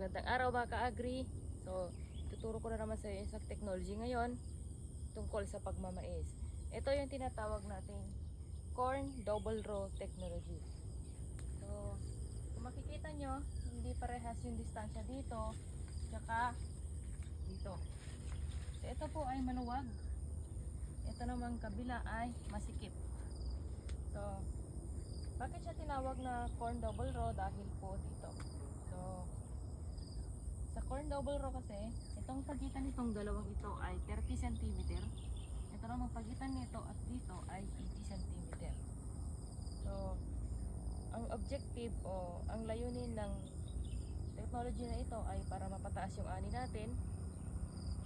Magandang araw mga ka-agri. So, tuturo ko na naman sa iyo isang technology ngayon tungkol sa pagmamais. Ito yung tinatawag nating corn double row technology. So, kung makikita nyo, hindi parehas yung distansya dito tsaka dito. So, ito po ay maluwag. Ito naman kabila ay masikip. So, bakit siya tinawag na corn double row? Dahil po dito. So, sa corn double row kasi, itong pagitan nitong dalawang ito ay 30 cm. Ito naman pagitan nito at dito ay 80 cm. So, ang objective o ang layunin ng technology na ito ay para mapataas yung ani natin.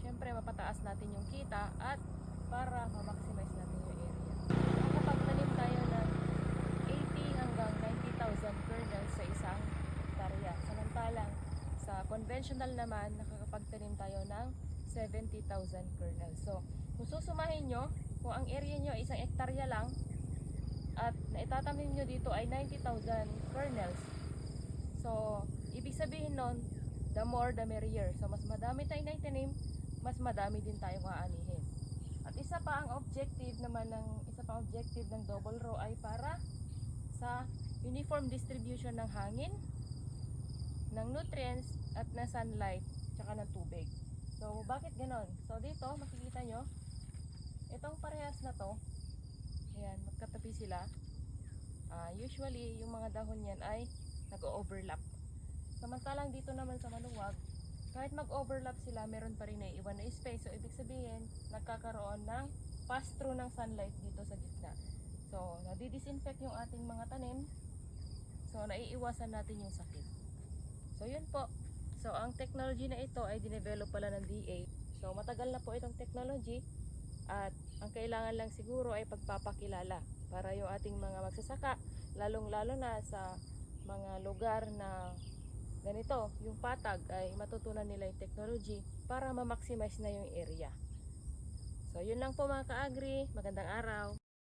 Siyempre, mapataas natin yung kita at para ma-maximize natin yung area. Makapagtanim tayo ng 80 hanggang 90,000 kernels sa isang hektarya. Samantalang sa conventional naman, nakakapagtanim tayo ng 70,000 kernels. So, kung susumahin nyo, kung ang area nyo ay isang hektarya lang at naitatanim nyo dito ay 90,000 kernels. So, ibig sabihin nun, the more the merrier. So, mas madami tayong naitanim, mas madami din tayong aanihin. At isa pa ang objective ng double row ay para sa uniform distribution ng hangin, ng nutrients at ng sunlight tsaka ng tubig. So, bakit ganon? So, dito makikita nyo itong parehas na to, ayan, magkatabi sila. Usually, yung mga dahon yan ay nag-overlap. Samantalang dito naman sa maluwag, kahit mag-overlap sila, meron pa rin naiiwan na space. So, ibig sabihin, nagkakaroon ng pass-through ng sunlight dito sa gitna. So, nadi-disinfect yung ating mga tanim. So, naiiwasan natin yung sakit. So, yun po. So, ang technology na ito ay dinevelop pala ng DA. So, matagal na po itong technology at ang kailangan lang siguro ay pagpapakilala para yung ating mga magsasaka, lalong-lalo na sa mga lugar na ganito, yung patag ay matutunan nila yung technology para ma-maximize na yung area. So, yun lang po mga ka-agri. Magandang araw.